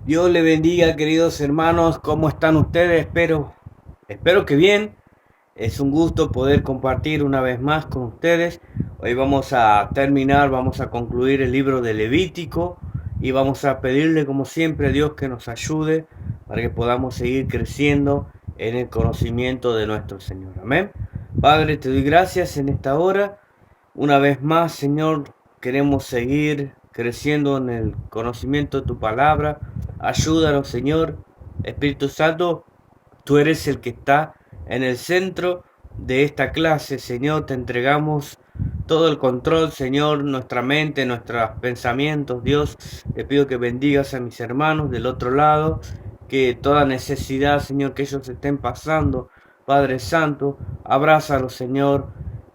Dios le bendiga, queridos hermanos. ¿Cómo están ustedes? Espero que bien. Es un gusto poder compartir una vez más con ustedes. Hoy vamos a terminar, vamos a concluir el libro de Levítico y vamos a pedirle como siempre a Dios que nos ayude para que podamos seguir creciendo en el conocimiento de nuestro Señor. Amén. Padre, te doy gracias en esta hora. Una vez más, Señor, queremos seguir creciendo en el conocimiento de tu palabra. Ayúdanos, Señor. Espíritu Santo, tú eres el que está en el centro de esta clase, Señor. Te entregamos todo el control, Señor, nuestra mente, nuestros pensamientos. Dios, te pido que bendigas a mis hermanos del otro lado, que toda necesidad, Señor, que ellos estén pasando, Padre Santo, abrázalos, Señor.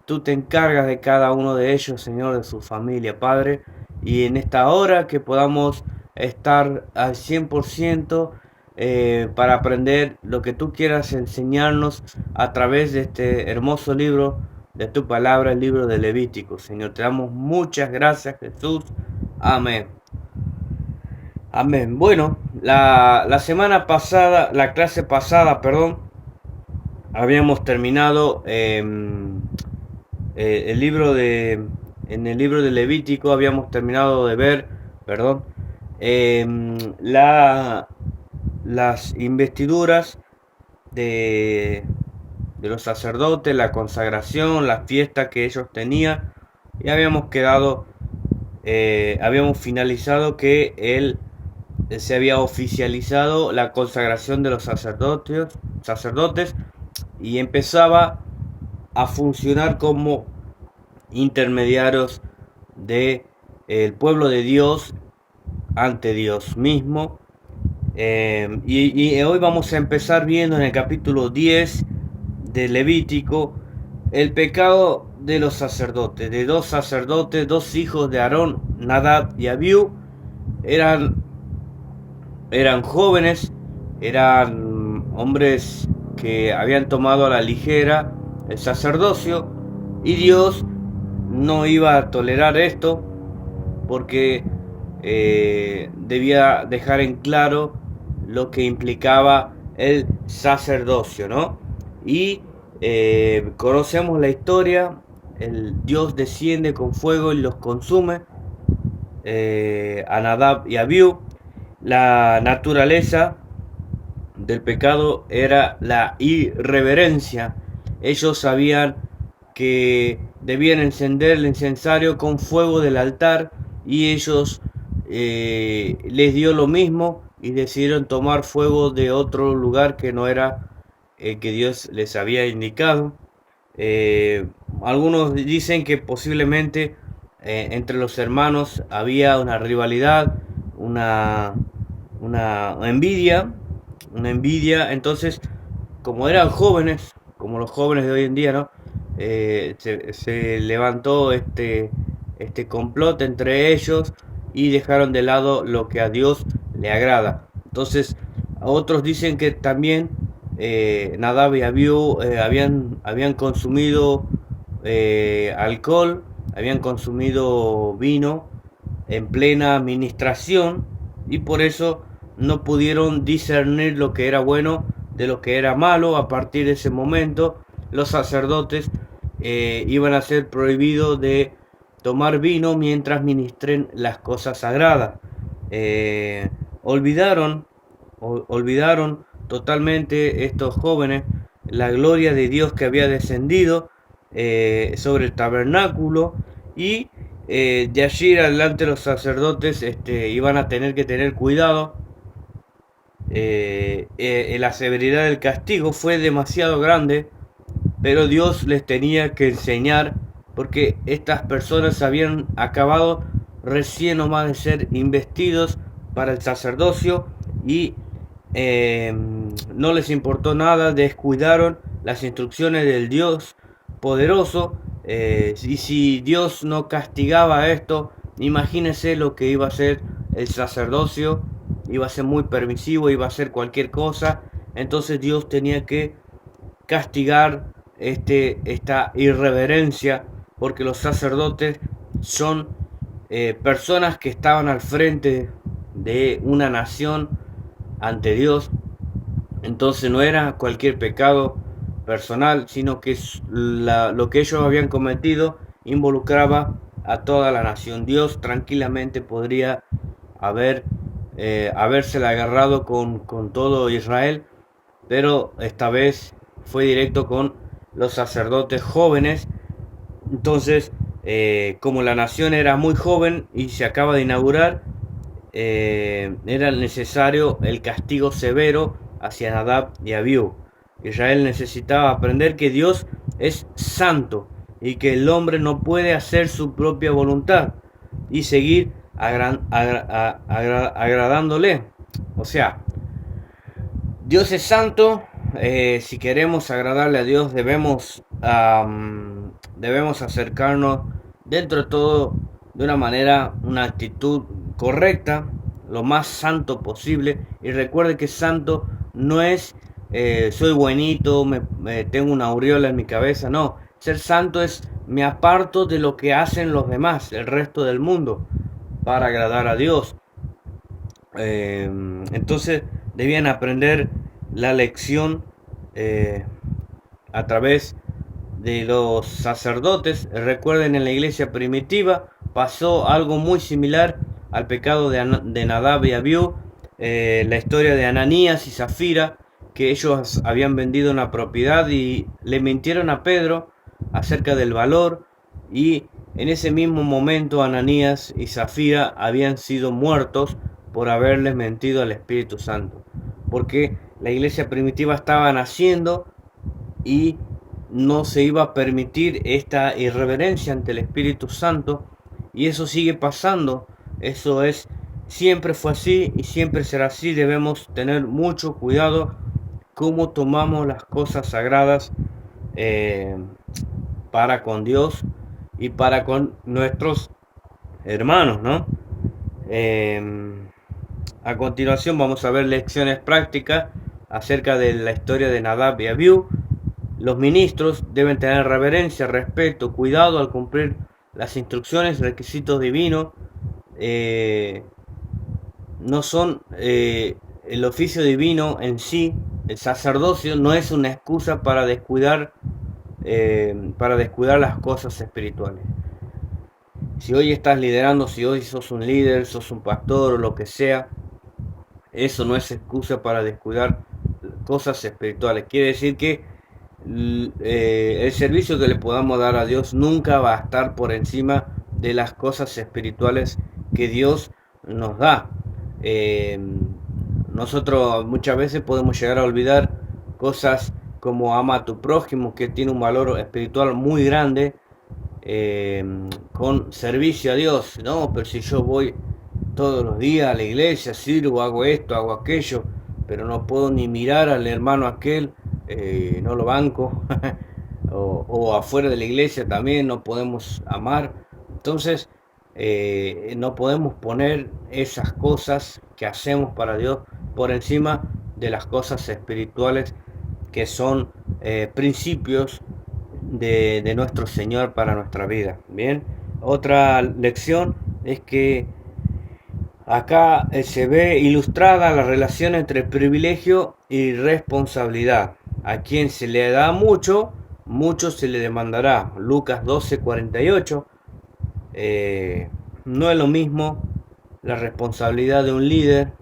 Tú te encargas de cada uno de ellos, Señor, de su familia, Padre. Y en esta hora que podamos estar al 100% para aprender lo que tú quieras enseñarnos a través de este hermoso libro de tu palabra, el libro de Levítico. Señor, te damos muchas gracias, Jesús. Amén. Amén. Bueno, la semana pasada, la clase pasada, perdón, habíamos terminado el libro en el libro de Levítico habíamos terminado de ver, perdón, las investiduras de, de los sacerdotes, la consagración, la fiesta que ellos tenían, y habíamos finalizado que él se había oficializado la consagración de los sacerdotes y empezaba a funcionar como intermediarios de el pueblo de Dios ante Dios mismo. Y hoy vamos a empezar viendo en el capítulo 10 de Levítico el pecado de los sacerdotes, de dos sacerdotes, dos hijos de Aarón, Nadab y Abiú. Eran jóvenes, eran hombres que habían tomado a la ligera el sacerdocio, y Dios no iba a tolerar esto porque debía dejar en claro lo que implicaba el sacerdocio, ¿no? Y conocemos la historia. El Dios desciende con fuego y los consume, a Nadab y Abiú. La naturaleza del pecado era la irreverencia. Ellos sabían que debían encender el incensario con fuego del altar, y ellos les dio lo mismo y decidieron tomar fuego de otro lugar que no era el que Dios les había indicado. Algunos dicen que posiblemente entre los hermanos había una rivalidad, una envidia. Entonces, como eran jóvenes, como los jóvenes de hoy en día, ¿no? Se levantó este complot entre ellos y dejaron de lado lo que a Dios le agrada. Entonces, otros dicen que también Nadab y Abiú habían consumido alcohol, habían consumido vino en plena administración, y por eso no pudieron discernir lo que era bueno de lo que era malo. A partir de ese momento, los sacerdotes iban a ser prohibidos de tomar vino mientras ministren las cosas sagradas. Olvidaron totalmente estos jóvenes la gloria de Dios que había descendido sobre el tabernáculo, y de allí en adelante los sacerdotes iban a tener que tener cuidado. La severidad del castigo fue demasiado grande, pero Dios les tenía que enseñar, porque estas personas habían acabado recién nomás de ser investidos para el sacerdocio, y no les importó nada, descuidaron las instrucciones del Dios poderoso. Y si Dios no castigaba esto, imagínense lo que iba a ser el sacerdocio. Iba a ser muy permisivo, iba a hacer cualquier cosa. Entonces Dios tenía que castigar esta irreverencia, porque los sacerdotes son personas que estaban al frente de una nación, ante Dios. Entonces no era cualquier pecado personal, sino que lo que ellos habían cometido involucraba a toda la nación. Dios tranquilamente podría haber, habérsela agarrado con todo Israel, pero esta vez fue directo con los sacerdotes jóvenes. Entonces, como la nación era muy joven y se acaba de inaugurar, era necesario el castigo severo hacia Nadab y Abiú. Israel necesitaba aprender que Dios es santo y que el hombre no puede hacer su propia voluntad y seguir agradándole. O sea, Dios es santo. Si queremos agradarle a Dios, debemos acercarnos dentro de todo de una manera, una actitud correcta, lo más santo posible. Y recuerde que santo no es soy buenito, tengo una aureola en mi cabeza. No, ser santo es me aparto de lo que hacen los demás, el resto del mundo, para agradar a Dios. Entonces debían aprender la lección a través de los sacerdotes. Recuerden, en la iglesia primitiva pasó algo muy similar al pecado de Nadab y Abiú. La historia de Ananías y Zafira, que ellos habían vendido una propiedad y le mintieron a Pedro acerca del valor, y en ese mismo momento Ananías y Zafira habían sido muertos por haberles mentido al Espíritu Santo, porque la iglesia primitiva estaba naciendo y no se iba a permitir esta irreverencia ante el Espíritu Santo, y eso sigue pasando. Eso es, siempre fue así y siempre será así. Debemos tener mucho cuidado cómo tomamos las cosas sagradas eh, para con Dios y para con nuestros hermanos, ¿no? A continuación vamos a ver lecciones prácticas acerca de la historia de Nadab y Abiú. Los ministros deben tener reverencia, respeto, cuidado al cumplir las instrucciones, requisitos divinos. No son el oficio divino en sí, el sacerdocio no es una excusa para descuidar las cosas espirituales. Si hoy estás liderando, si hoy sos un líder, sos un pastor o lo que sea, eso no es excusa para descuidar cosas espirituales. Quiere decir que el servicio que le podamos dar a Dios nunca va a estar por encima de las cosas espirituales que Dios nos da. Nosotros muchas veces podemos llegar a olvidar cosas como ama a tu prójimo, que tiene un valor espiritual muy grande, con servicio a Dios. No, pero si yo voy todos los días a la iglesia, sirvo, hago esto, hago aquello, pero no puedo ni mirar al hermano aquel, no lo banco, o afuera de la iglesia también no podemos amar. Entonces, no podemos poner esas cosas que hacemos para Dios por encima de las cosas espirituales, que son principios de nuestro Señor para nuestra vida. Bien, otra lección es que acá se ve ilustrada la relación entre privilegio y responsabilidad. A quien se le da mucho, mucho se le demandará. Lucas 12:48. No es lo mismo la responsabilidad de un líder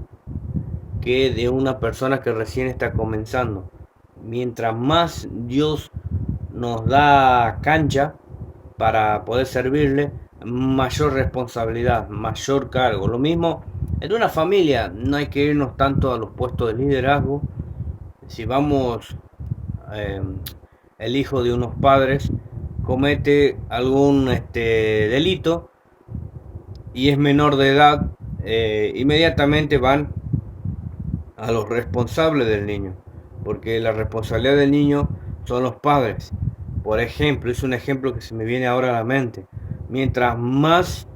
que de una persona que recién está comenzando. Mientras más Dios nos da cancha para poder servirle, mayor responsabilidad, mayor cargo. Lo mismo en una familia, no hay que irnos tanto a los puestos de liderazgo. Si vamos, el hijo de unos padres comete algún delito y es menor de edad, inmediatamente van a los responsables del niño, porque la responsabilidad del niño son los padres. Por ejemplo, es un ejemplo que se me viene ahora a la mente. Mientras más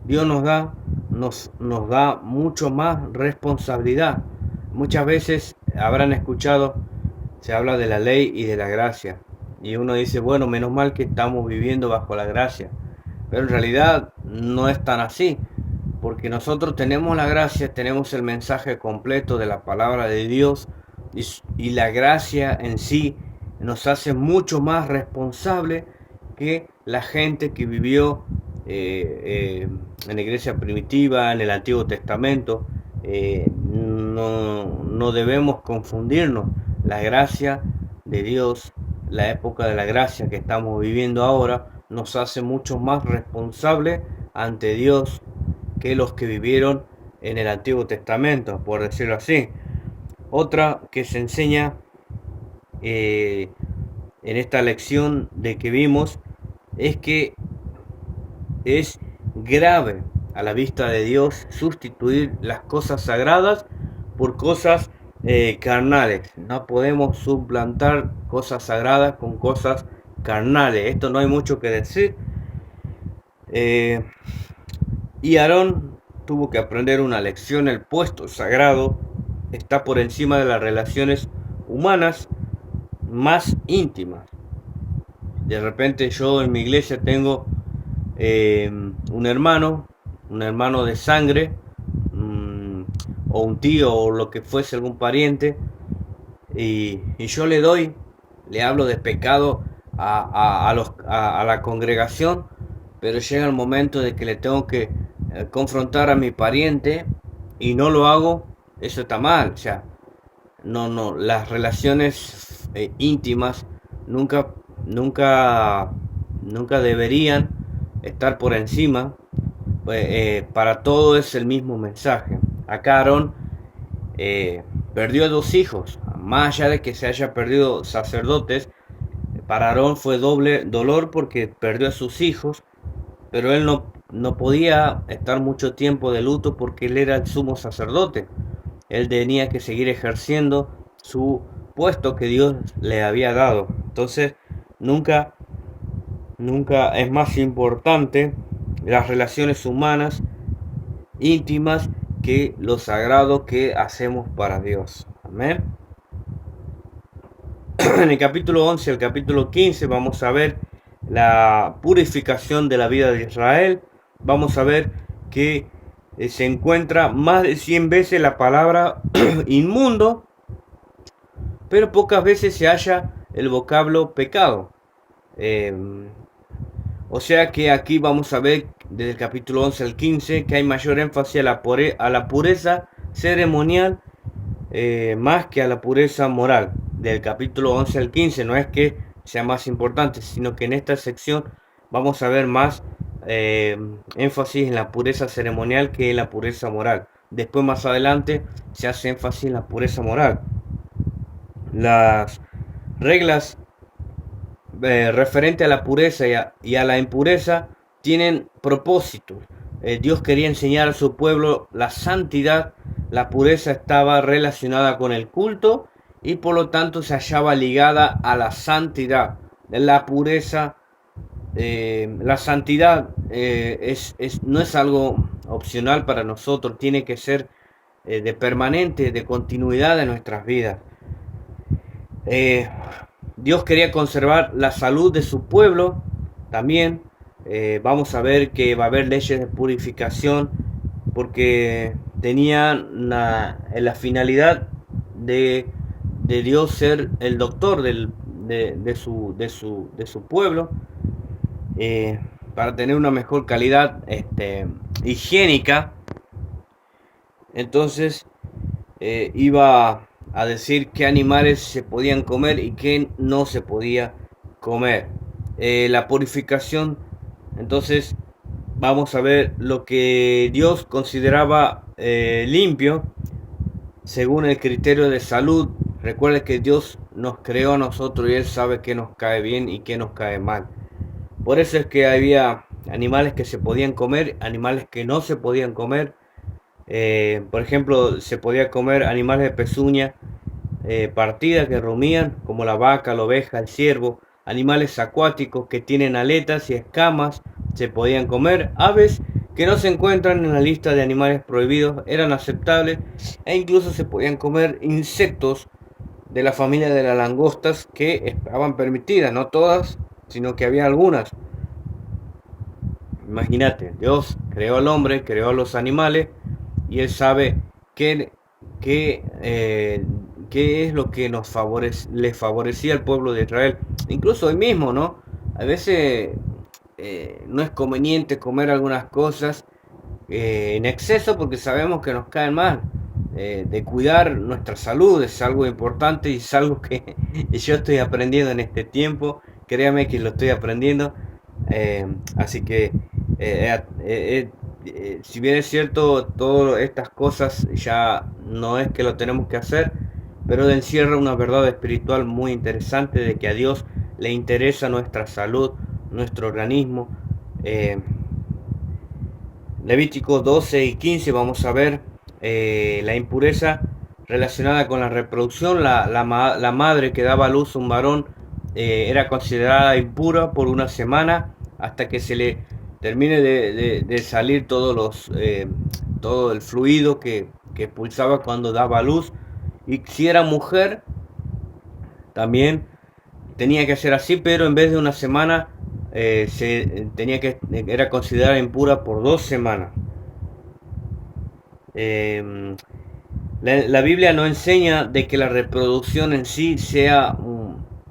Dios nos da mucho más responsabilidad. Muchas veces habrán escuchado, se habla de la ley y de la gracia. Y uno dice, bueno, menos mal que estamos viviendo bajo la gracia. Pero en realidad no es tan así. porque nosotros tenemos la gracia, tenemos el mensaje completo de la palabra de Dios y la gracia en sí nos hace mucho más responsable que la gente que vivió en la iglesia primitiva, en el Antiguo Testamento. No debemos confundirnos. La gracia de Dios, la época de la gracia que estamos viviendo ahora, nos hace mucho más responsables ante Dios que los que vivieron en el Antiguo Testamento, por decirlo así. Otra que se enseña en esta lección de que vimos es que es grave a la vista de Dios sustituir las cosas sagradas por cosas carnales. No podemos suplantar cosas sagradas con cosas carnales. Esto no hay mucho que decir. Y Aarón tuvo que aprender una lección. El puesto sagrado está por encima de las relaciones humanas más íntimas. De repente yo en mi iglesia tengo un hermano de sangre, o un tío o lo que fuese, algún pariente, y yo le hablo de pecado a la congregación, pero llega el momento de que le tengo que confrontar a mi pariente y no lo hago. Eso está mal. O sea, no, las relaciones íntimas nunca deberían estar por encima. Para todo es el mismo mensaje. Acá Aarón perdió 2 hijos, más allá de que se haya perdido sacerdotes. Para Aarón fue doble dolor porque perdió a sus hijos, pero él no podía estar mucho tiempo de luto porque él era el sumo sacerdote. Él tenía que seguir ejerciendo su puesto que Dios le había dado. Entonces, nunca es más importante las relaciones humanas íntimas que lo sagrado que hacemos para Dios. Amén. En el capítulo 11 al capítulo 15 vamos a ver la purificación de la vida de Israel. Vamos a ver que se encuentra más de 100 veces la palabra inmundo, pero pocas veces se halla el vocablo pecado. O sea que aquí vamos a ver desde el capítulo 11 al 15 que hay mayor énfasis a la pureza ceremonial más que a la pureza moral. Del capítulo 11 al 15 no es que sea más importante, sino que en esta sección vamos a ver más énfasis en la pureza ceremonial que en la pureza moral. Después, más adelante, se hace énfasis en la pureza moral. Las reglas referente a la pureza y a la impureza tienen propósitos. Dios quería enseñar a su pueblo la santidad. La pureza estaba relacionada con el culto y por lo tanto se hallaba ligada a la santidad. La pureza, la santidad no es algo opcional para nosotros, tiene que ser de permanente, de continuidad de nuestras vidas. Dios quería conservar la salud de su pueblo también. Vamos a ver que va a haber leyes de purificación porque tenían la finalidad de Dios ser el doctor de su pueblo, para tener una mejor calidad higiénica. Entonces iba a decir qué animales se podían comer y qué no se podía comer. La purificación, entonces vamos a ver lo que Dios consideraba limpio según el criterio de salud. Recuerde que Dios nos creó a nosotros y Él sabe qué nos cae bien y qué nos cae mal. Por eso es que había animales que se podían comer, animales que no se podían comer. Por ejemplo, se podía comer animales de pezuña partida que rumían, como la vaca, la oveja, el ciervo. Animales acuáticos que tienen aletas y escamas se podían comer. Aves que no se encuentran en la lista de animales prohibidos eran aceptables, e incluso se podían comer insectos de la familia de las langostas que estaban permitidas, no todas, sino que había algunas. Imagínate, Dios creó al hombre, creó a los animales y Él sabe qué, qué, qué es lo que les favorecía al pueblo de Israel. Incluso hoy mismo, ¿no? A veces no es conveniente comer algunas cosas en exceso porque sabemos que nos caen mal. De cuidar nuestra salud es algo importante y es algo que yo estoy aprendiendo en este tiempo. Créame que lo estoy aprendiendo. Así que, si bien es cierto, todas estas cosas ya no es que lo tenemos que hacer, pero encierra una verdad espiritual muy interesante de que a Dios le interesa nuestra salud, nuestro organismo. Eh, Levítico 12 y 15 vamos a ver la impureza relacionada con la reproducción. La madre que daba a luz un varón era considerada impura por una semana hasta que se le termine de salir todo el fluido que expulsaba cuando daba a luz. Y si era mujer, también tenía que ser así, pero en vez de una semana era considerada impura por 2 semanas. La Biblia no enseña de que la reproducción en sí sea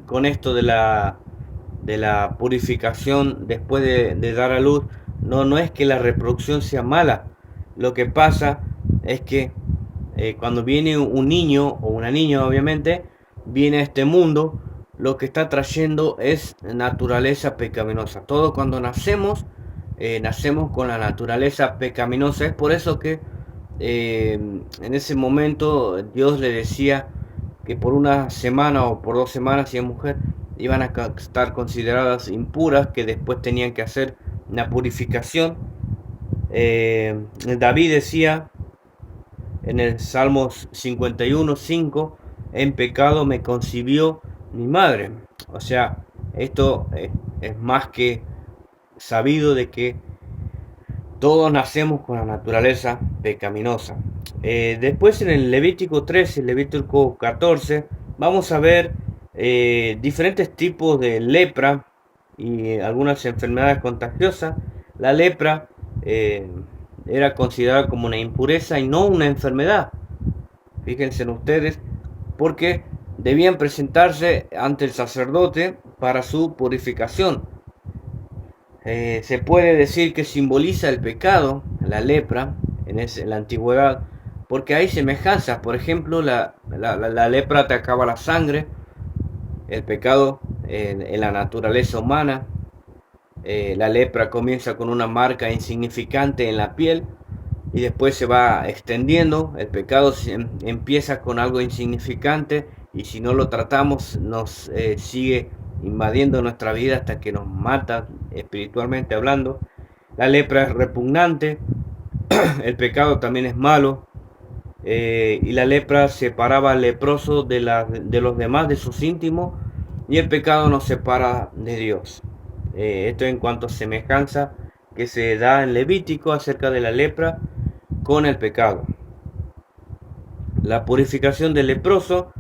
con esto de la purificación después de dar a luz. No es que la reproducción sea mala. Lo que pasa es que cuando viene un niño o una niña, obviamente, viene a este mundo, lo que está trayendo es naturaleza pecaminosa. Todo cuando nacemos con la naturaleza pecaminosa. Es por eso que en ese momento Dios le decía que por una semana o por 2 semanas, si es mujer, iban a estar consideradas impuras, que después tenían que hacer una purificación. David decía en el Salmos 51:5, en pecado me concibió mi madre. O sea, esto es más que sabido de que todos nacemos con la naturaleza pecaminosa. Después en el Levítico 13 y Levítico 14 vamos a ver diferentes tipos de lepra y algunas enfermedades contagiosas. La lepra era considerada como una impureza y no una enfermedad. Fíjense en ustedes, porque debían presentarse ante el sacerdote para su purificación. Se puede decir que simboliza el pecado, la lepra, en la antigüedad, porque hay semejanzas. Por ejemplo, la lepra atacaba la sangre, el pecado en la naturaleza humana. La lepra comienza con una marca insignificante en la piel y después se va extendiendo. El pecado empieza con algo insignificante y si no lo tratamos nos sigue invadiendo nuestra vida hasta que nos mata espiritualmente hablando. La lepra es repugnante, el pecado también es malo, y la lepra separaba al leproso de los demás, de sus íntimos, y el pecado nos separa de Dios. Esto en cuanto a semejanza que se da en Levítico acerca de la lepra con el pecado. La purificación del leproso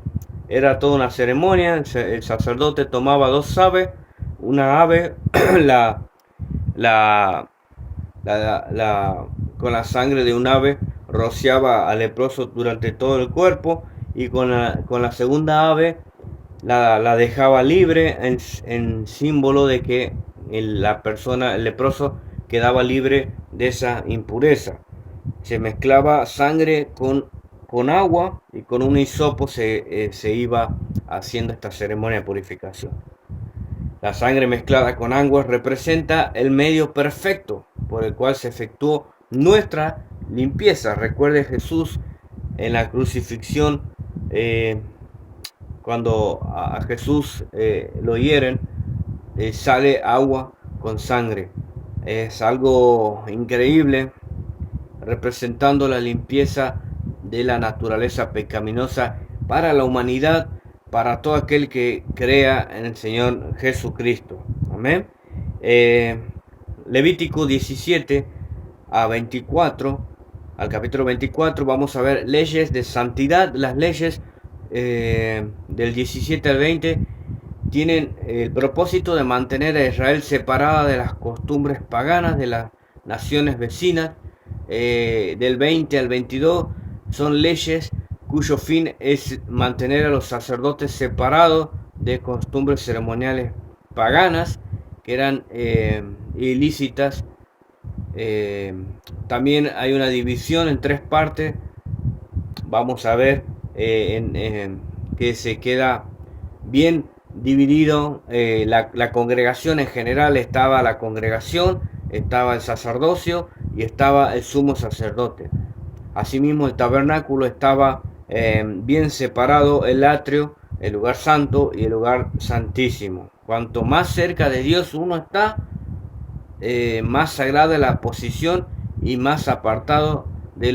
era toda una ceremonia. El sacerdote tomaba 2 aves, una ave con la sangre de un ave rociaba al leproso durante todo el cuerpo, y con la segunda ave la dejaba libre en símbolo de que el leproso, quedaba libre de esa impureza. Se mezclaba sangre con agua y con un hisopo se iba haciendo esta ceremonia de purificación. La sangre mezclada con agua representa el medio perfecto por el cual se efectuó nuestra limpieza. Recuerde Jesús en la crucifixión, cuando a Jesús lo hieren, sale agua con sangre. Es algo increíble, representando la limpieza de la naturaleza pecaminosa para la humanidad, para todo aquel que crea en el Señor Jesucristo. Amén. Levítico 17 a 24, al capítulo 24, vamos a ver leyes de santidad. Las leyes del 17 al 20 tienen el propósito de mantener a Israel separada de las costumbres paganas, de la naciones vecinas. Del 20 al 22 son leyes cuyo fin es mantener a los sacerdotes separados de costumbres ceremoniales paganas que eran ilícitas. También hay una división en tres partes. Vamos a ver que se queda bien dividido. La congregación en general, estaba la congregación, estaba el sacerdocio y estaba el sumo sacerdote. Asimismo, el tabernáculo estaba bien separado, el atrio, el lugar santo y el lugar santísimo. Cuanto más cerca de Dios uno está, más sagrada la posición y más apartado de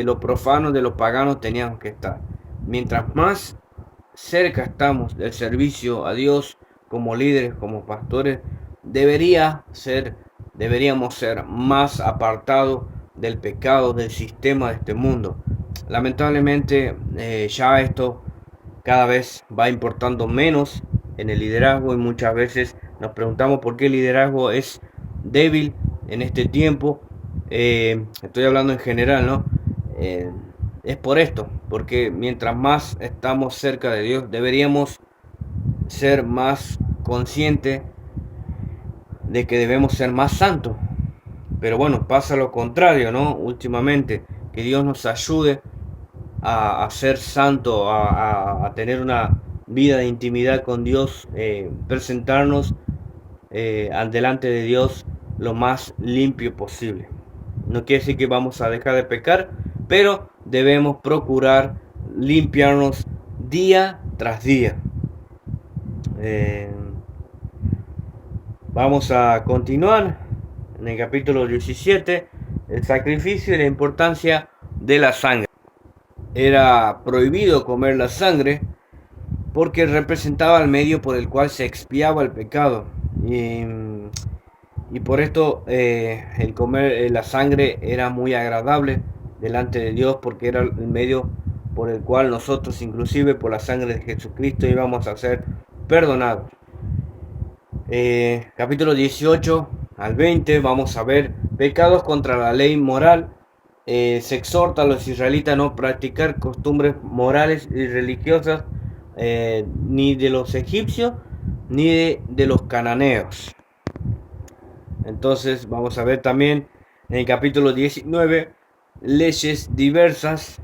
lo profano, de lo pagano teníamos que estar. Mientras más cerca estamos del servicio a Dios como líderes, como pastores, deberíamos ser más apartados del pecado, del sistema de este mundo. Lamentablemente ya esto cada vez va importando menos en el liderazgo, y muchas veces nos preguntamos por qué el liderazgo es débil en este tiempo. Estoy hablando en general, ¿no? Es por esto, porque mientras más estamos cerca de Dios, deberíamos ser más conscientes de que debemos ser más santos. Pero bueno, pasa lo contrario, ¿no? Últimamente, que Dios nos ayude a ser santo, a tener una vida de intimidad con Dios, presentarnos delante de Dios lo más limpio posible. No quiere decir que vamos a dejar de pecar, pero debemos procurar limpiarnos día tras día. Vamos a continuar en el capítulo 17, el sacrificio y la importancia de la sangre. Era prohibido comer la sangre porque representaba el medio por el cual se expiaba el pecado. Y por esto el comer la sangre era muy agradable delante de Dios, porque era el medio por el cual nosotros, inclusive por la sangre de Jesucristo, íbamos a ser perdonados. Capítulo 18 al 20 vamos a ver pecados contra la ley moral. Se exhorta a los israelitas a no practicar costumbres morales y religiosas ni de los egipcios ni de los cananeos. Entonces vamos a ver también en el capítulo 19 leyes diversas.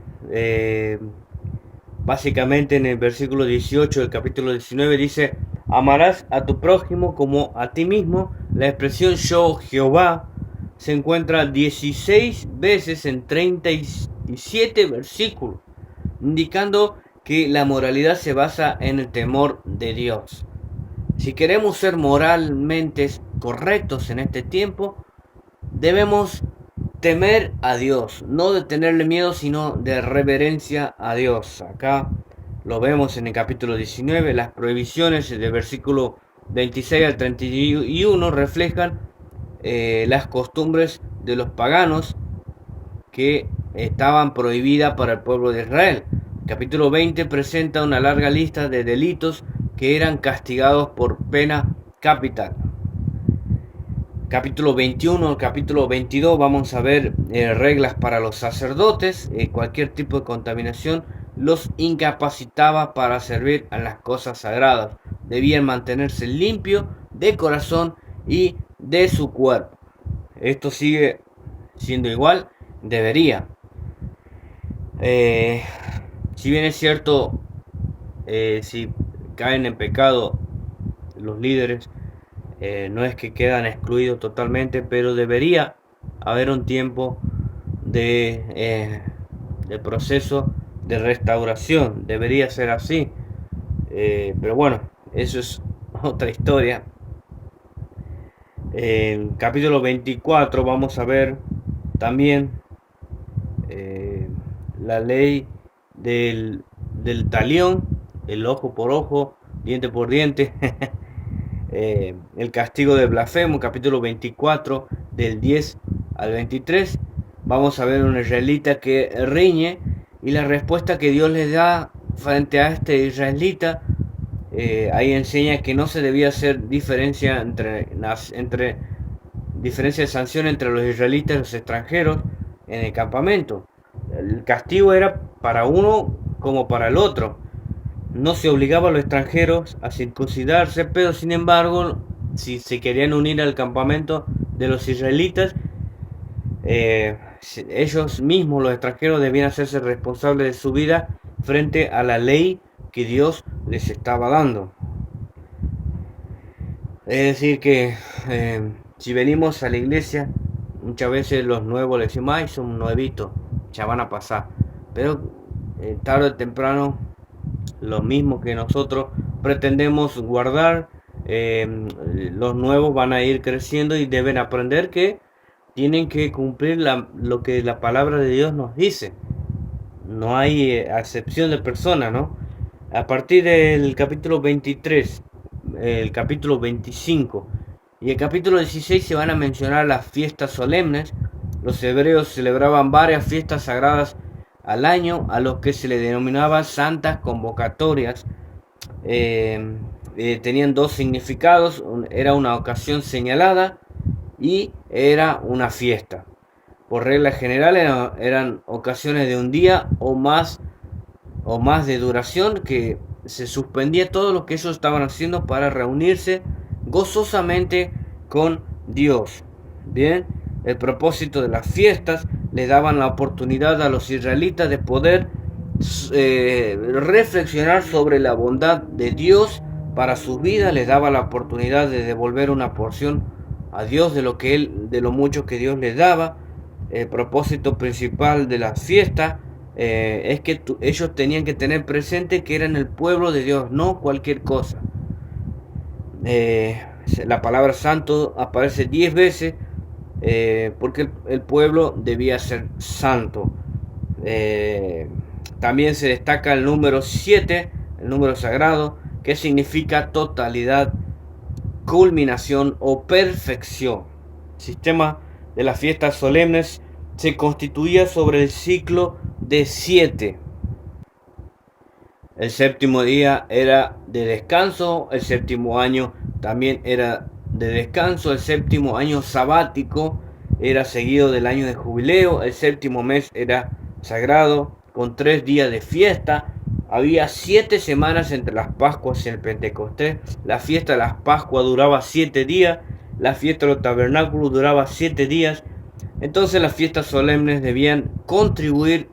Básicamente en el versículo 18 del capítulo 19 dice: amarás a tu prójimo como a ti mismo. La expresión yo Jehová se encuentra 16 veces en 37 versículos, indicando que la moralidad se basa en el temor de Dios. Si queremos ser moralmente correctos en este tiempo, debemos temer a Dios, no de tenerle miedo, sino de reverencia a Dios. Acá lo vemos en el capítulo 19, las prohibiciones del versículo 26 al 31 reflejan las costumbres de los paganos que estaban prohibidas para el pueblo de Israel. El capítulo 20 presenta una larga lista de delitos que eran castigados por pena capital. Capítulo 21, capítulo 22 vamos a ver reglas para los sacerdotes. Cualquier tipo de contaminación los incapacitaba para servir a las cosas sagradas. Debían mantenerse limpios de corazón y de su cuerpo. Esto sigue siendo igual, debería. Si bien es cierto, si caen en pecado los líderes, no es que quedan excluidos totalmente, pero debería haber un tiempo de proceso de restauración. Debería ser así, pero bueno, eso es otra historia. En capítulo 24 vamos a ver también la ley del talión, el ojo por ojo, diente por diente. El castigo de blasfemo, capítulo 24 del 10 al 23. Vamos a ver un israelita que riñe, y la respuesta que Dios le da frente a este israelita, ahí enseña que no se debía hacer diferencia entre diferencia de sanción entre los israelitas y los extranjeros en el campamento. El castigo era para uno como para el otro. No se obligaba a los extranjeros a circuncidarse, pero sin embargo, si se querían unir al campamento de los israelitas, ellos mismos, los extranjeros, debían hacerse responsables de su vida frente a la ley que Dios les estaba dando. Es decir que si venimos a la iglesia, muchas veces los nuevos le decimos, ay, son nuevitos, ya van a pasar. Pero tarde o temprano, lo mismo que nosotros pretendemos guardar, los nuevos van a ir creciendo y deben aprender que tienen que cumplir lo que la palabra de Dios nos dice. No hay acepción de persona, ¿no? A partir del capítulo 23, el capítulo 25 y el capítulo 16 se van a mencionar las fiestas solemnes. Los hebreos celebraban varias fiestas sagradas al año, a los que se le denominaba santas convocatorias. Tenían dos significados: era una ocasión señalada y era una fiesta. Por regla general eran ocasiones de un día o más de duración, que se suspendía todo lo que ellos estaban haciendo para reunirse gozosamente con Dios. Bien, el propósito de las fiestas le daban la oportunidad a los israelitas de poder reflexionar sobre la bondad de Dios para su vida. Les daba la oportunidad de devolver una porción a Dios de lo mucho que Dios les daba. El propósito principal de las fiestas es que ellos tenían que tener presente que eran el pueblo de Dios, no cualquier cosa. La palabra santo aparece 10 veces porque el pueblo debía ser santo. También se destaca el número 7, el número sagrado, que significa totalidad, culminación o perfección. El sistema de las fiestas solemnes se constituía sobre el ciclo de 7. El séptimo día era de descanso, el séptimo año también era de descanso, el séptimo año sabático era seguido del año de jubileo, el séptimo mes era sagrado con 3 días de fiesta. Había 7 semanas entre las Pascuas y el Pentecostés. La fiesta de las Pascuas duraba 7 días, la fiesta de los tabernáculos duraba 7 días. Entonces las fiestas solemnes debían contribuir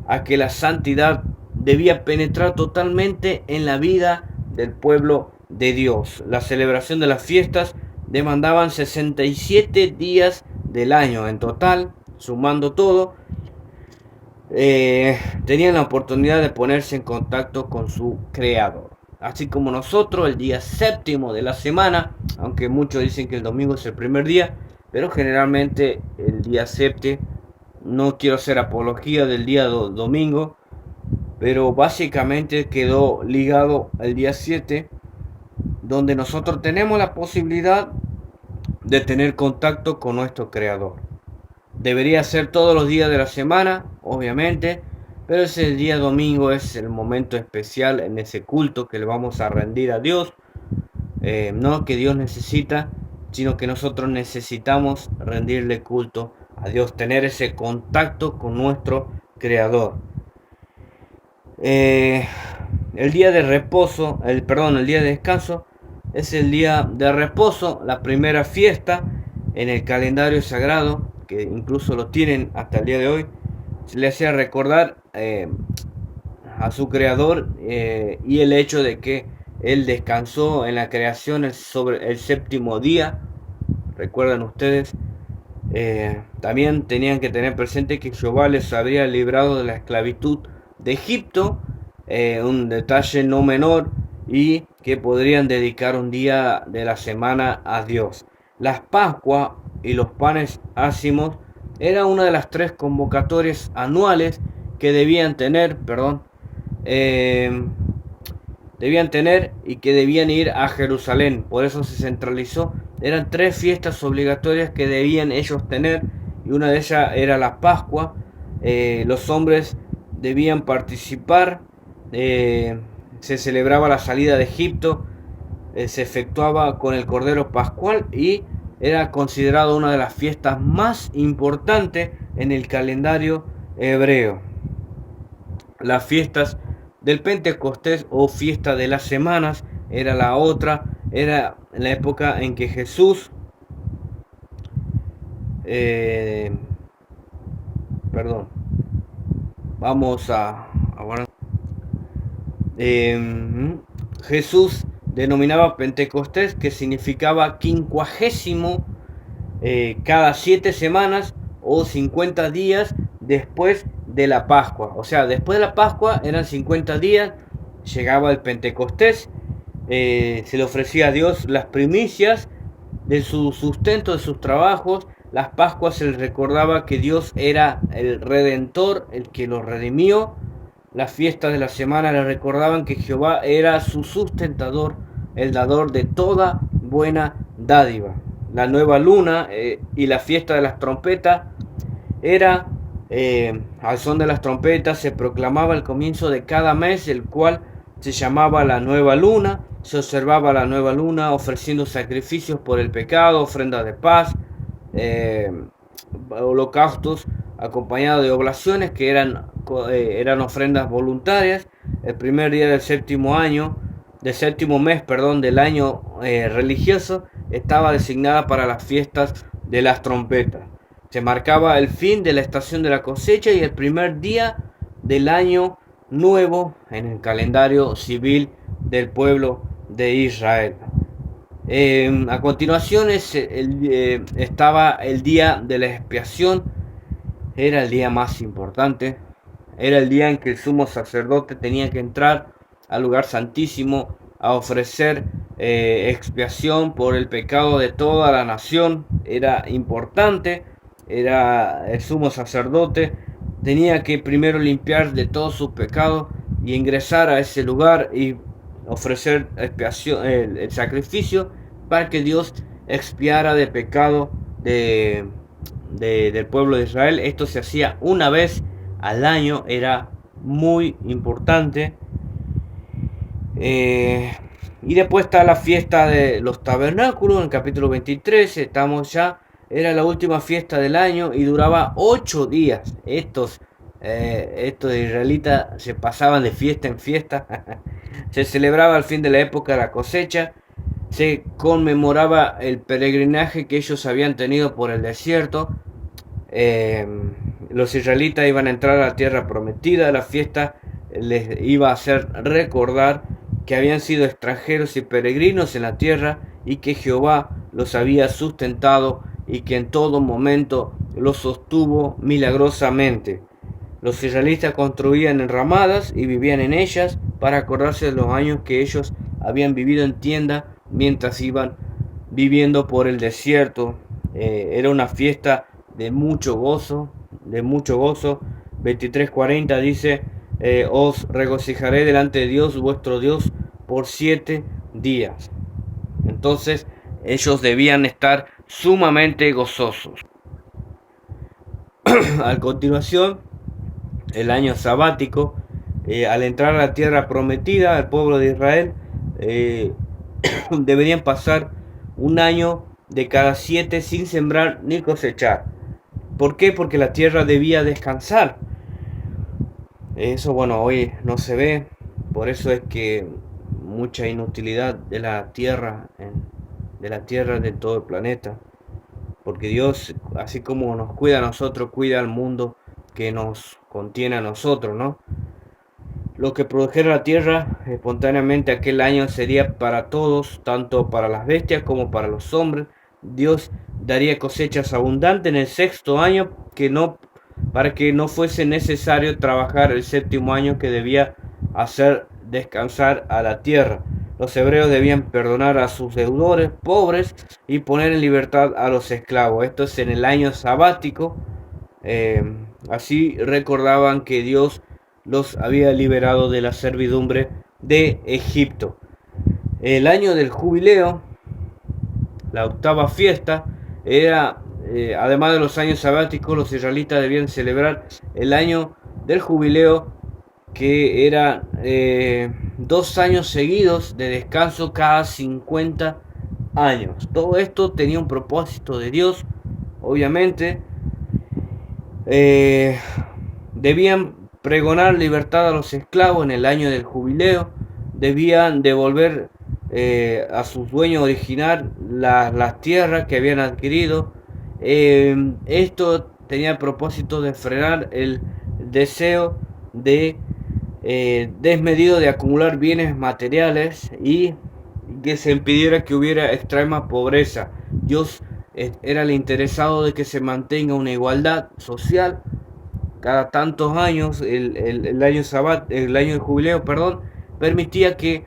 a que la santidad debía penetrar totalmente en la vida del pueblo de Dios. La celebración de las fiestas demandaban 67 días del año en total, sumando todo. Tenían la oportunidad de ponerse en contacto con su Creador. Así como nosotros, el día séptimo de la semana, aunque muchos dicen que el domingo es el primer día, pero generalmente el día séptimo, no quiero hacer apología del día domingo, pero básicamente quedó ligado al día 7, donde nosotros tenemos la posibilidad de tener contacto con nuestro Creador. Debería ser todos los días de la semana, obviamente, pero ese día domingo es el momento especial en ese culto que le vamos a rendir a Dios. No que Dios necesita, sino que nosotros necesitamos rendirle culto a Dios, tener ese contacto con nuestro Creador. El día de reposo, el día de descanso es el día de reposo, la primera fiesta en el calendario sagrado, que incluso lo tienen hasta el día de hoy. Se le hacía recordar a su Creador y el hecho de que Él descansó en la creación sobre el séptimo día. Recuerdan ustedes, también tenían que tener presente que Jehová les habría librado de la esclavitud de Egipto, un detalle no menor, y que podrían dedicar un día de la semana a Dios. Las Pascuas y los panes ácimos era una de las 3 convocatorias anuales que debían tener y que debían ir a Jerusalén. Por eso se centralizó. Eran 3 fiestas obligatorias que debían ellos tener, y una de ellas era la Pascua. Los hombres debían participar. Se celebraba la salida de Egipto. Se efectuaba con el Cordero Pascual, y era considerado una de las fiestas más importantes en el calendario hebreo. Las fiestas del Pentecostés o fiesta de las semanas era la otra, era la época en que Jesús, perdón, vamos a bueno, Jesús denominaba Pentecostés, que significaba quincuagésimo, cada 7 semanas o 50 días después de la Pascua. O sea, después de la Pascua eran 50 días, llegaba el Pentecostés, se le ofrecía a Dios las primicias de su sustento, de sus trabajos. Las Pascuas se les recordaba que Dios era el Redentor, el que los redimió. Las fiestas de la semana les recordaban que Jehová era su sustentador, el dador de toda buena dádiva. La nueva luna y la fiesta de las trompetas era, al son de las trompetas se proclamaba el comienzo de cada mes, el cual se llamaba la nueva luna. Se observaba la nueva luna ofreciendo sacrificios por el pecado, ofrendas de paz, holocaustos acompañados de oblaciones que eran ofrendas voluntarias. El primer día del séptimo mes, del año religioso, estaba designada para las fiestas de las trompetas. Se marcaba el fin de la estación de la cosecha y el primer día del año nuevo en el calendario civil del pueblo de Israel. A continuación estaba el día de la expiación. Era el día más importante. Era el día en que el sumo sacerdote tenía que entrar al lugar santísimo a ofrecer expiación por el pecado de toda la nación. Era importante. Era el sumo sacerdote. Tenía que primero limpiar de todos sus pecados y ingresar a ese lugar y ofrecer expiación, el sacrificio para que Dios expiara de pecado del pueblo de Israel. Esto se hacía una vez al año, era muy importante. Y después está la fiesta de los tabernáculos en el capítulo 23. Estamos ya, era la última fiesta del año y duraba 8 días. Estos israelitas se pasaban de fiesta en fiesta. Se celebraba el fin de la época de la cosecha. Se conmemoraba el peregrinaje que ellos habían tenido por el desierto. Los israelitas iban a entrar a la tierra prometida. La fiesta les iba a hacer recordar que habían sido extranjeros y peregrinos en la tierra y que Jehová los había sustentado y que en todo momento los sostuvo milagrosamente. Los israelitas construían enramadas y vivían en ellas para acordarse de los años que ellos habían vivido en tienda mientras iban viviendo por el desierto. Era una fiesta de mucho gozo, 23:40 dice, os regocijaré delante de Dios vuestro Dios por 7 días. Entonces ellos debían estar sumamente gozosos. A continuación, el año sabático, al entrar a la tierra prometida, el pueblo de Israel deberían pasar un año de cada 7 sin sembrar ni cosechar. ¿Por qué? Porque la tierra debía descansar. Eso, bueno, hoy no se ve. Por eso es que mucha inutilidad de la tierra, de todo el planeta. Porque Dios, así como nos cuida a nosotros, cuida al mundo que nos contiene a nosotros, ¿no? Lo que produjera la tierra espontáneamente aquel año sería para todos, tanto para las bestias como para los hombres. Dios daría cosechas abundantes en el 6º año, para que no fuese necesario trabajar el 7º año, que debía hacer descansar a la tierra. Los hebreos debían perdonar a sus deudores pobres y poner en libertad a los esclavos. Esto es en el año sabático. Así recordaban que Dios los había liberado de la servidumbre de Egipto. El año del jubileo, la octava fiesta, era, además de los años sabáticos, los israelitas debían celebrar el año del jubileo, que era 2 años seguidos de descanso cada 50 años. Todo esto tenía un propósito de Dios, obviamente. Eh, Debían pregonar libertad a los esclavos en el año del jubileo, debían devolver a sus dueños original las tierras que habían adquirido. Esto tenía el propósito de frenar el deseo de desmedido de acumular bienes materiales y que se impidiera que hubiera extrema pobreza. Dios era el interesado de que se mantenga una igualdad social. Cada tantos años, el año el año de jubileo, perdón, permitía que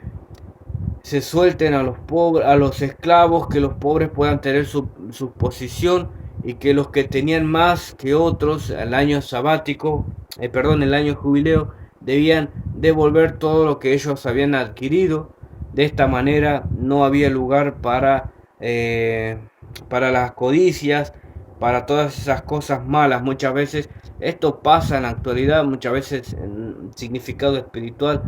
se suelten a los pobres, a los esclavos, que los pobres puedan tener su posición y que los que tenían más que otros, el año sabático, el año jubileo, debían devolver todo lo que ellos habían adquirido. De esta manera no había lugar para las codicias, para todas esas cosas malas. Muchas veces esto pasa en la actualidad, muchas veces en significado espiritual.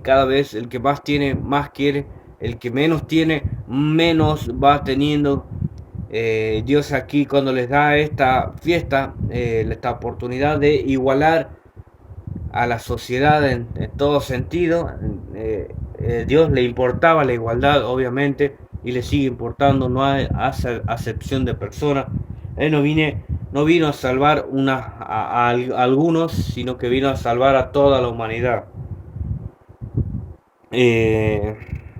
Cada vez el que más tiene, más quiere. El que menos tiene, menos va teniendo. Dios aquí cuando les da esta fiesta, esta oportunidad de igualar a la sociedad en todo sentido. Dios le importaba la igualdad, obviamente, y le sigue importando, no hay acepción de personas. Él no vino a salvar a algunos, sino que vino a salvar a toda la humanidad.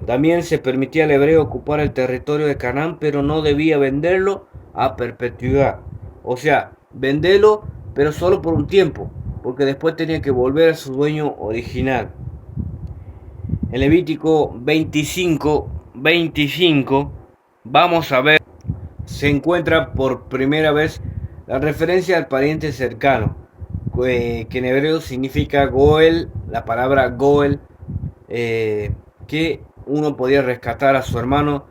También se permitía al hebreo ocupar el territorio de Canaán, pero no debía venderlo a perpetuidad. O sea, venderlo, pero solo por un tiempo, porque después tenía que volver a su dueño original. En Levítico 25 vamos a ver, se encuentra por primera vez la referencia al pariente cercano, que en hebreo significa Goel, la palabra Goel, que uno podía rescatar a su hermano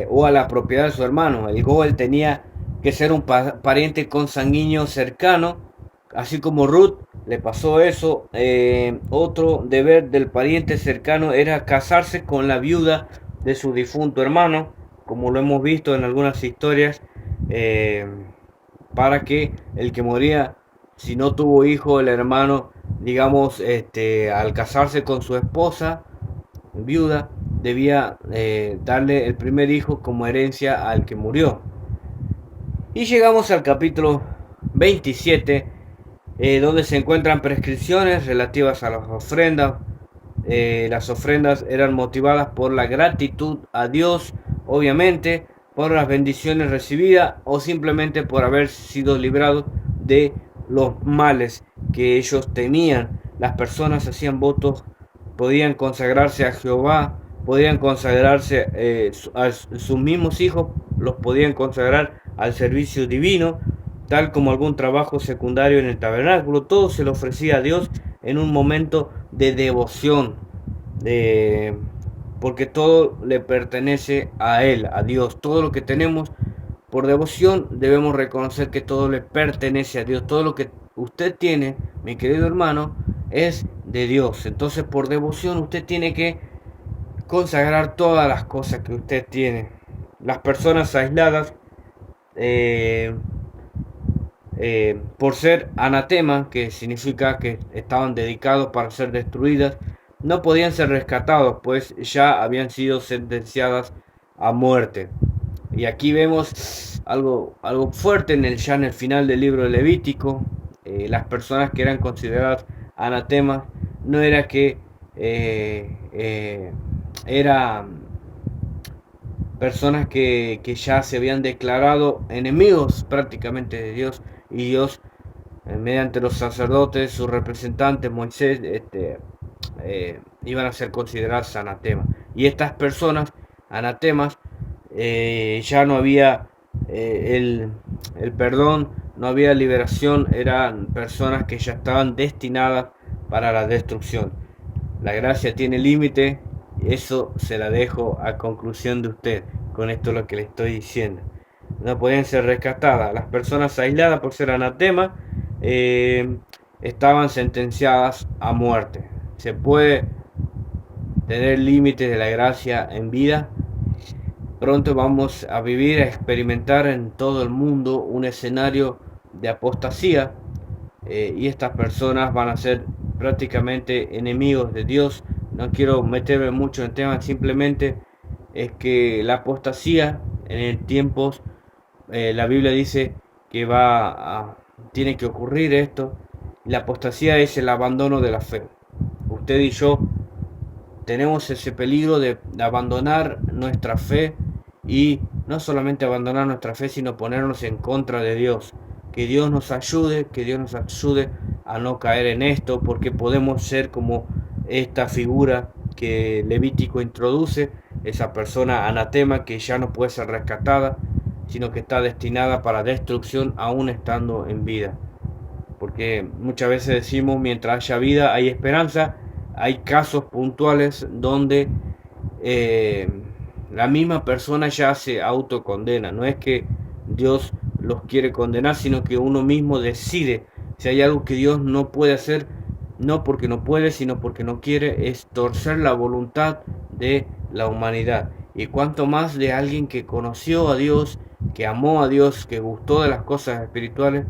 o a la propiedad de su hermano. El Goel tenía que ser un pariente consanguíneo cercano, así como Ruth le pasó eso. Otro deber del pariente cercano era casarse con la viuda de su difunto hermano, como lo hemos visto en algunas historias, para que el que moría, si no tuvo hijo, el hermano, digamos, al casarse con su esposa viuda, debía darle el primer hijo como herencia al que murió. Y llegamos al capítulo 27, donde se encuentran prescripciones relativas a las ofrendas. Las ofrendas eran motivadas por la gratitud a Dios, obviamente, por las bendiciones recibidas o simplemente por haber sido librados de los males que ellos tenían. Las personas hacían votos, podían consagrarse a Jehová, podían consagrarse a sus mismos hijos, los podían consagrar al servicio divino, tal como algún trabajo secundario en el tabernáculo. Todo se le ofrecía a Dios en un momento de devoción, porque todo le pertenece a Él, a Dios. Todo lo que tenemos por devoción debemos reconocer que todo le pertenece a Dios. Todo lo que usted tiene, mi querido hermano, es de Dios. Entonces, por devoción usted tiene que consagrar todas las cosas que usted tiene. Las personas aisladas, por ser anatema, que significa que estaban dedicados para ser destruidas, no podían ser rescatados, pues ya habían sido sentenciadas a muerte. Y aquí vemos algo fuerte ya en el final del libro de Levítico. Las personas que eran consideradas anatemas no era que eran personas que ya se habían declarado enemigos prácticamente de Dios, y Dios mediante los sacerdotes, sus representantes, Moisés, iban a ser consideradas anatemas. Y estas personas anatemas, ya no había el perdón, no había liberación, eran personas que ya estaban destinadas para la destrucción. La gracia tiene límite, eso se la dejo a conclusión de usted. Con esto lo que le estoy diciendo, no pueden ser rescatadas. Las personas aisladas por ser anatema estaban sentenciadas a muerte. Se puede tener límites de la gracia en vida, pronto vamos a vivir, a experimentar en todo el mundo un escenario de apostasía, y estas personas van a ser prácticamente enemigos de Dios. No quiero meterme mucho en temas, simplemente es que la apostasía en el tiempos, la Biblia dice que tiene que ocurrir esto. La apostasía es el abandono de la fe. Usted y yo tenemos ese peligro de abandonar nuestra fe, y no solamente abandonar nuestra fe, sino ponernos en contra de Dios. Que Dios nos ayude, que Dios nos ayude a no caer en esto, porque podemos ser como esta figura que Levítico introduce, esa persona anatema que ya no puede ser rescatada, sino que está destinada para destrucción aún estando en vida. Porque muchas veces decimos, mientras haya vida hay esperanza. Hay casos puntuales donde eh, la misma persona ya se autocondena. No es que Dios los quiere condenar, sino que uno mismo decide. Si hay algo que Dios no puede hacer, no porque no puede, sino porque no quiere, es torcer la voluntad de la humanidad. Y cuanto más de alguien que conoció a Dios, que amó a Dios, que gustó de las cosas espirituales,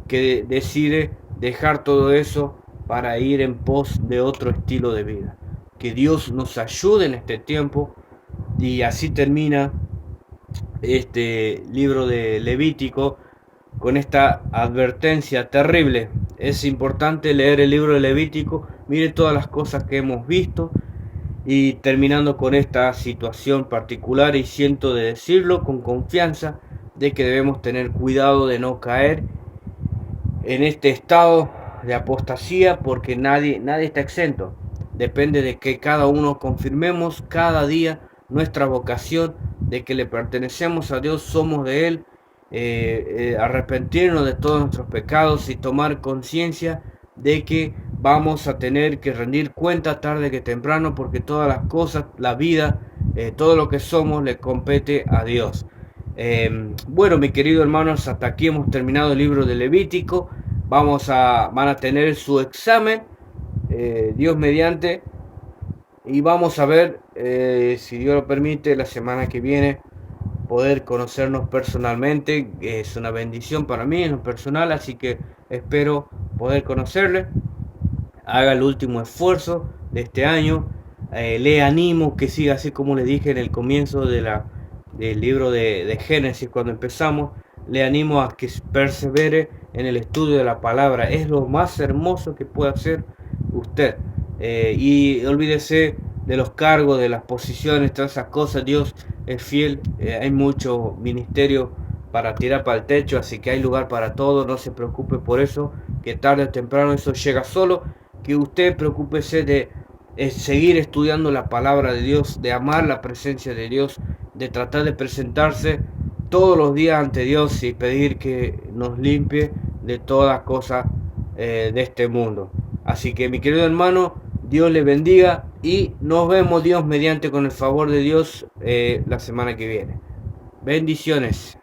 que decide dejar todo eso para ir en pos de otro estilo de vida. Que Dios nos ayude en este tiempo. Y así termina este libro de Levítico con esta advertencia terrible. Es importante leer el libro de Levítico, mire todas las cosas que hemos visto, y terminando con esta situación particular, y siento de decirlo con confianza, de que debemos tener cuidado de no caer en este estado de apostasía, porque nadie está exento. Depende de que cada uno confirmemos cada día nuestra vocación, de que le pertenecemos a Dios, somos de Él, arrepentirnos de todos nuestros pecados y tomar conciencia de que vamos a tener que rendir cuenta tarde que temprano, porque todas las cosas, la vida, todo lo que somos le compete a Dios. Bueno, mis queridos hermanos, hasta aquí hemos terminado el libro de Levítico. Van a tener su examen, Dios mediante, y vamos a ver, si Dios lo permite, la semana que viene poder conocernos personalmente. Es una bendición para mí en lo personal, así que espero poder conocerle. Haga el último esfuerzo de este año. Le animo que siga así como le dije en el comienzo del libro de Génesis, cuando empezamos. Le animo a que persevere en el estudio de la palabra. Es lo más hermoso que puede hacer usted. Y olvídese de los cargos, de las posiciones, todas esas cosas. Dios es fiel. Hay mucho ministerio para tirar para el techo, así que hay lugar para todo. No se preocupe por eso, que tarde o temprano eso llega solo. Que usted preocúpese de seguir estudiando la palabra de Dios, de amar la presencia de Dios, de tratar de presentarse todos los días ante Dios y pedir que nos limpie de todas cosas de este mundo. Así que, mi querido hermano, Dios le bendiga y nos vemos, Dios mediante, con el favor de Dios, la semana que viene. Bendiciones.